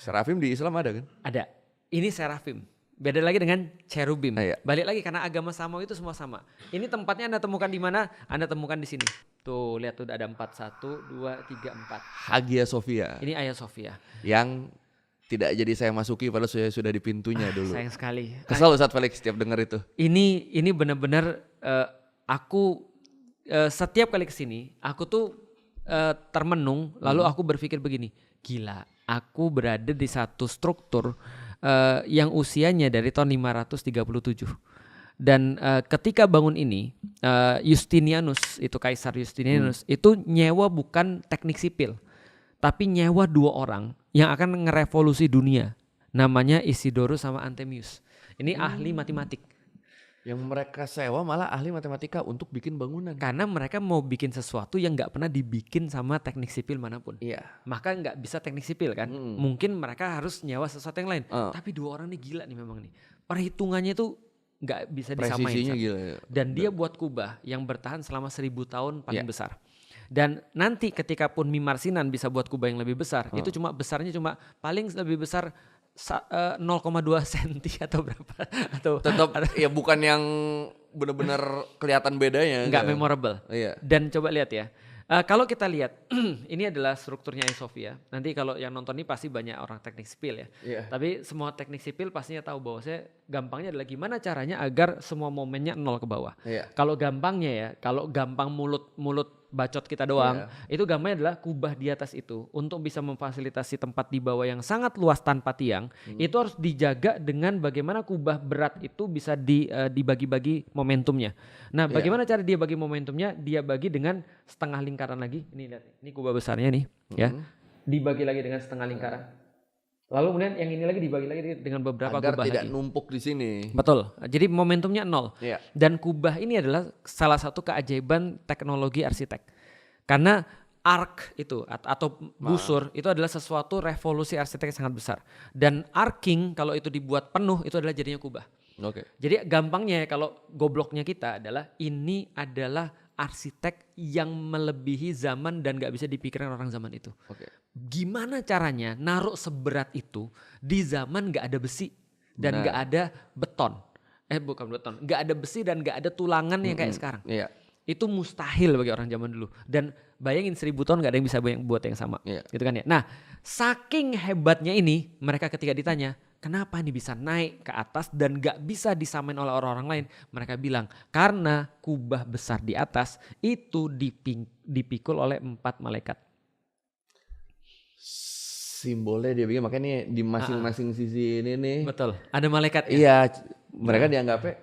Serafim di Islam ada kan? Ada. Ini serafim. Beda lagi dengan cherubim. Iya. Balik lagi karena agama samawi itu semua sama. Ini tempatnya Anda temukan di mana? Anda temukan di sini. Tuh lihat tuh ada 4, 1, 2, 3, 4. Hagia Sophia Ini Hagia Sophia. yang tidak jadi saya masuki padahal saya sudah di pintunya dulu. Sayang sekali. Kesal Ustadz Felix setiap dengar itu. Ini benar-benar aku setiap kali kesini aku tuh termenung lalu aku berpikir begini, gila, aku berada di satu struktur yang usianya dari tahun 537 dan ketika bangun ini Justinianus, itu Kaisar Justinianus itu nyewa bukan teknik sipil tapi nyewa 2 orang yang akan ngerevolusi dunia, namanya Isidorus sama Anthemius. Ini ahli matematik. Yang mereka sewa malah ahli matematika untuk bikin bangunan. Karena mereka mau bikin sesuatu yang gak pernah dibikin sama teknik sipil manapun. Iya. Maka gak bisa teknik sipil kan. Mungkin mereka harus nyewa sesuatu yang lain. Tapi 2 orang ini gila nih memang nih. Perhitungannya itu gak bisa disamain. Presisinya gila ya. Dan dia buat kubah yang bertahan selama 1000 tahun paling besar. Dan nanti ketika pun Mimar Sinan bisa buat kubah yang lebih besar, itu besarnya cuma paling lebih besar 0,2 senti atau berapa, atau Tetap ya bukan yang benar-benar kelihatan bedanya. nggak memorable. Iya. Dan coba lihat ya, kalau kita lihat ini adalah strukturnya Hagia Sophia. Nanti kalau yang nonton ini pasti banyak orang teknik sipil ya. Iya. Tapi semua teknik sipil pastinya tahu bahwa saya gampangnya adalah gimana caranya agar semua momennya 0 ke bawah. Iya. Kalau gampangnya ya, kalau gampang mulut bacot kita doang, itu gampangnya adalah kubah di atas itu untuk bisa memfasilitasi tempat di bawah yang sangat luas tanpa tiang, itu harus dijaga dengan bagaimana kubah berat itu bisa dibagi-bagi momentumnya. Nah, bagaimana cara dia bagi momentumnya? Dia bagi dengan setengah lingkaran lagi. Ini lihat, ini kubah besarnya nih, ya. Dibagi lagi dengan setengah lingkaran. Lalu kemudian yang ini lagi dibagi lagi dengan beberapa Agar kubah tidak lagi. numpuk di sini. Betul. Jadi momentumnya 0. Iya. Dan kubah ini adalah salah satu keajaiban teknologi arsitek. Karena arc itu atau busur itu adalah sesuatu revolusi arsitek yang sangat besar. Dan arcing kalau itu dibuat penuh itu adalah jadinya kubah. Oke. Jadi gampangnya kalau gobloknya kita adalah ini adalah arsitek yang melebihi zaman dan gak bisa dipikirkan orang zaman itu. Oke. Gimana caranya naruh seberat itu di zaman gak ada besi dan gak ada beton. Bukan beton, gak ada besi dan gak ada tulangan yang kayak sekarang. Iya. Itu mustahil bagi orang zaman dulu. Dan bayangin 1000 tahun gak ada yang bisa buat yang sama. Iya. Gitu kan ya. Nah, saking hebatnya ini, mereka ketika ditanya, kenapa ini bisa naik ke atas dan gak bisa disamain oleh orang-orang lain? Mereka bilang, karena kubah besar di atas itu dipikul oleh 4 malaikat. Simbolnya dia bikin, makanya nih di masing-masing sisi ini nih. Betul, ada malaikatnya. Iya, mereka dianggapnya